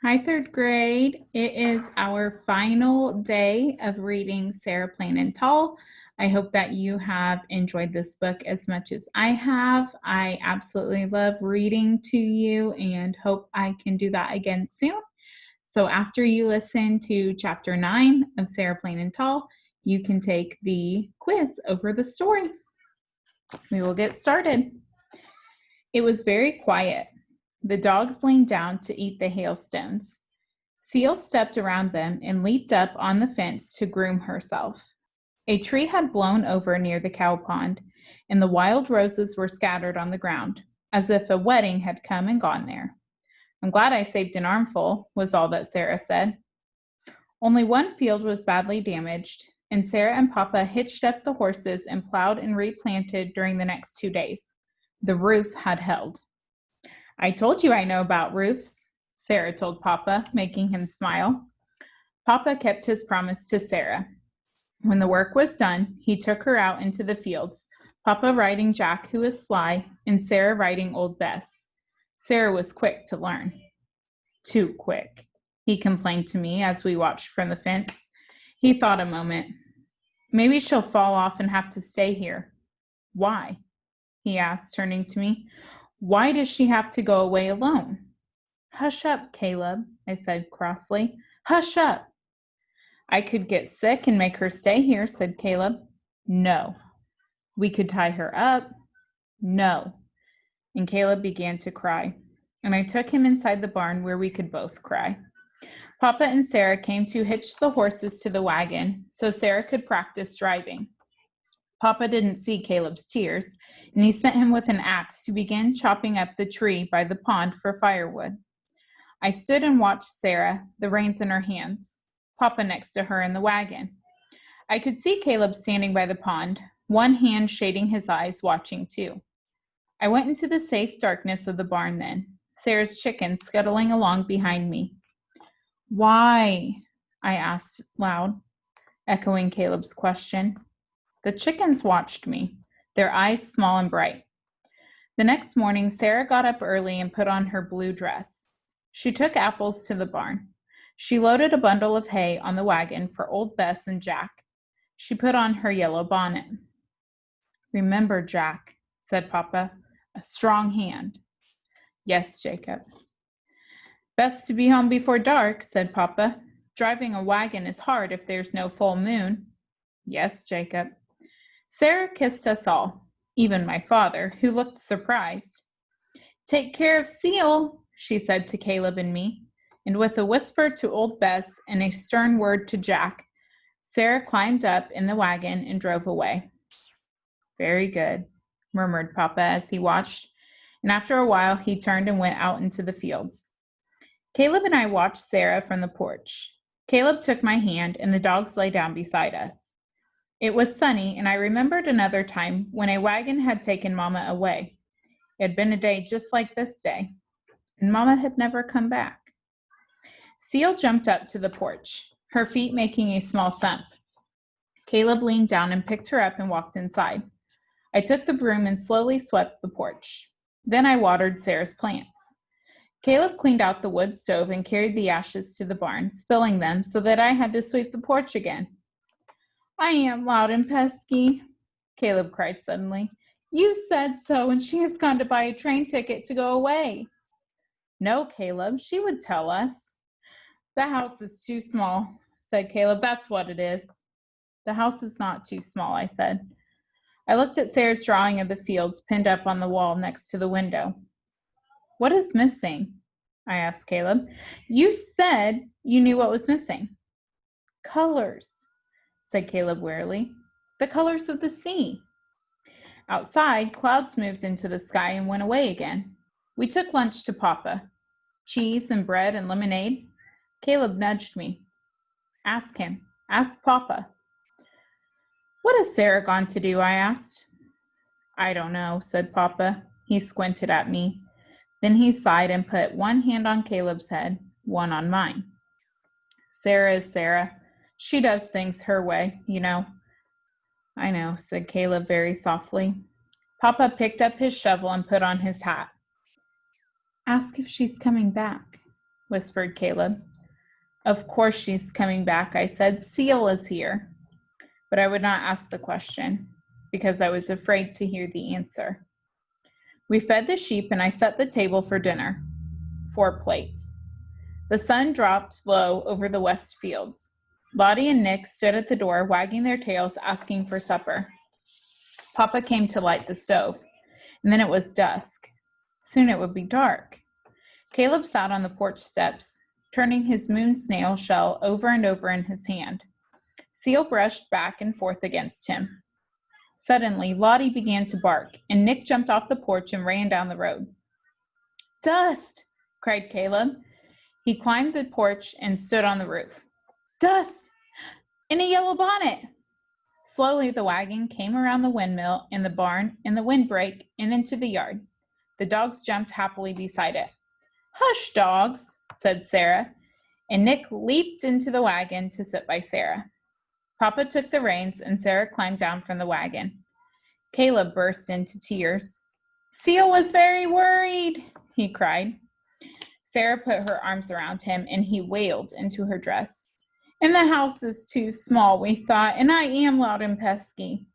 Hi, third grade. It is our final day of reading Sarah Plain and Tall. I hope that you have enjoyed this book as much as I have. I absolutely love reading to you and hope I can do that again soon. So, after you listen to chapter 9 of Sarah Plain and Tall, you can take the quiz over the story. We will get started. It was very quiet. The dogs leaned down to eat the hailstones. Seal stepped around them and leaped up on the fence to groom herself. A tree had blown over near the cow pond, and the wild roses were scattered on the ground, as if a wedding had come and gone there. I'm glad I saved an armful, was all that Sarah said. Only one field was badly damaged, and Sarah and Papa hitched up the horses and plowed and replanted during the next 2 days. The roof had held. I told you I know about roofs, Sarah told Papa, making him smile. Papa kept his promise to Sarah. When the work was done, he took her out into the fields, Papa riding Jack, who was sly, and Sarah riding Old Bess. Sarah was quick to learn. Too quick, he complained to me as we watched from the fence. He thought a moment. Maybe she'll fall off and have to stay here. Why? He asked, turning to me. Why does she have to go away alone? Hush up, Caleb, I said crossly. Hush up. I could get sick and make her stay here, said Caleb. No. We could tie her up. No. And Caleb began to cry, and I took him inside the barn where we could both cry. Papa and Sarah came to hitch the horses to the wagon so Sarah could practice driving. Papa didn't see Caleb's tears, and he sent him with an axe to begin chopping up the tree by the pond for firewood. I stood and watched Sarah, the reins in her hands, Papa next to her in the wagon. I could see Caleb standing by the pond, one hand shading his eyes, watching too. I went into the safe darkness of the barn then, Sarah's chickens scuttling along behind me. Why? I asked loud, echoing Caleb's question. The chickens watched me, their eyes small and bright. The next morning, Sarah got up early and put on her blue dress. She took apples to the barn. She loaded a bundle of hay on the wagon for Old Bess and Jack. She put on her yellow bonnet. Remember, Jack, said Papa, a strong hand. Yes, Jacob. Best to be home before dark, said Papa. Driving a wagon is hard if there's no full moon. Yes, Jacob. Sarah kissed us all, even my father, who looked surprised. Take care of Seal, she said to Caleb and me, and with a whisper to Old Bess and a stern word to Jack, Sarah climbed up in the wagon and drove away. Very good, murmured Papa as he watched, and after a while he turned and went out into the fields. Caleb and I watched Sarah from the porch. Caleb took my hand, and the dogs lay down beside us. It was sunny, and I remembered another time when a wagon had taken Mama away. It had been a day just like this day, and Mama had never come back. Seal jumped up to the porch, her feet making a small thump. Caleb leaned down and picked her up and walked inside. I took the broom and slowly swept the porch. Then I watered Sarah's plants. Caleb cleaned out the wood stove and carried the ashes to the barn, spilling them so that I had to sweep the porch again. I am loud and pesky, Caleb cried suddenly. You said so, and she has gone to buy a train ticket to go away. No, Caleb, she would tell us. The house is too small, said Caleb. That's what it is. The house is not too small, I said. I looked at Sarah's drawing of the fields pinned up on the wall next to the window. What is missing? I asked Caleb. You said you knew what was missing. Colors, said Caleb wearily. The colors of the sea. Outside, clouds moved into the sky and went away again. We took lunch to Papa. Cheese and bread and lemonade. Caleb nudged me. Ask him. Ask Papa. What has Sarah gone to do? I asked. I don't know, said Papa. He squinted at me. Then he sighed and put one hand on Caleb's head, one on mine. Sarah is Sarah. She does things her way, you know. I know, said Caleb very softly. Papa picked up his shovel and put on his hat. Ask if she's coming back, whispered Caleb. Of course she's coming back, I said. Seal is here. But I would not ask the question because I was afraid to hear the answer. We fed the sheep and I set the table for dinner. 4 plates. The sun dropped low over the west fields. Lottie and Nick stood at the door, wagging their tails, asking for supper. Papa came to light the stove, and then it was dusk. Soon it would be dark. Caleb sat on the porch steps, turning his moon snail shell over and over in his hand. Seal brushed back and forth against him. Suddenly, Lottie began to bark, and Nick jumped off the porch and ran down the road. Dust! Cried Caleb. He climbed the porch and stood on the roof. Dust! In a yellow bonnet! Slowly the wagon came around the windmill and the barn and the windbreak and into the yard. The dogs jumped happily beside it. Hush, dogs, said Sarah, and Nick leaped into the wagon to sit by Sarah. Papa took the reins and Sarah climbed down from the wagon. Caleb burst into tears. Seal was very worried, he cried. Sarah put her arms around him and he wailed into her dress. And the house is too small, we thought, and I am loud and pesky.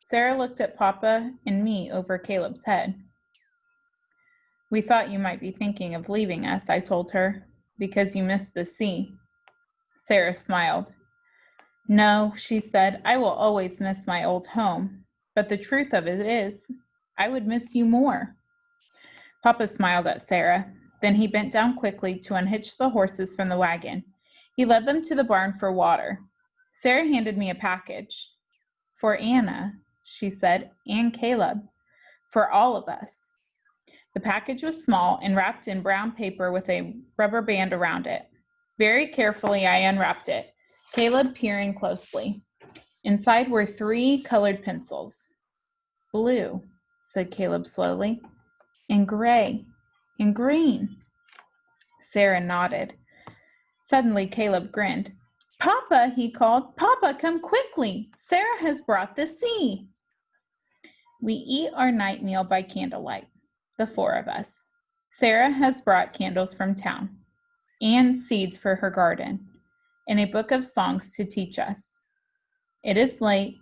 Sarah looked at Papa and me over Caleb's head. We thought you might be thinking of leaving us, I told her, because you miss the sea. Sarah smiled. No, she said, I will always miss my old home, but the truth of it is, I would miss you more. Papa smiled at Sarah. Then he bent down quickly to unhitch the horses from the wagon. He led them to the barn for water. Sarah handed me a package. For Anna, she said, and Caleb. For all of us. The package was small and wrapped in brown paper with a rubber band around it. Very carefully, I unwrapped it, Caleb peering closely. Inside were 3 colored pencils. Blue, said Caleb slowly, and gray, and green. Sarah nodded. Suddenly, Caleb grinned. Papa, he called. Papa, come quickly. Sarah has brought the sea. We eat our night meal by candlelight, the 4 of us. Sarah has brought candles from town, and seeds for her garden, and a book of songs to teach us. It is late,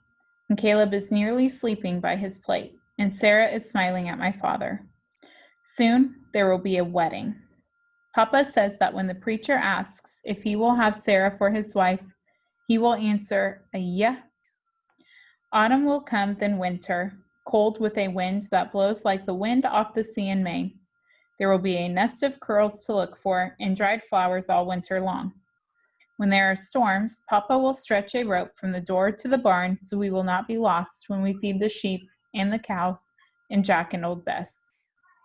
and Caleb is nearly sleeping by his plate, and Sarah is smiling at my father. Soon there will be a wedding. Papa says that when the preacher asks if he will have Sarah for his wife, he will answer a yeah. Autumn will come, then winter, cold with a wind that blows like the wind off the sea in May. There will be a nest of curls to look for and dried flowers all winter long. When there are storms, Papa will stretch a rope from the door to the barn so we will not be lost when we feed the sheep and the cows and Jack and old Bess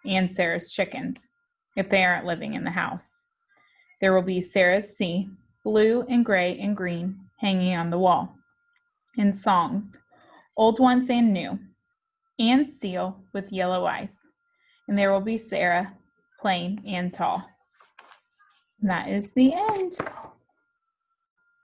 and Sarah's chickens, if they aren't living in the house. There will be Sarah's sea, blue and gray and green, hanging on the wall, and songs, old ones and new, and Seal with yellow eyes. And there will be Sarah, plain and tall. And that is the end.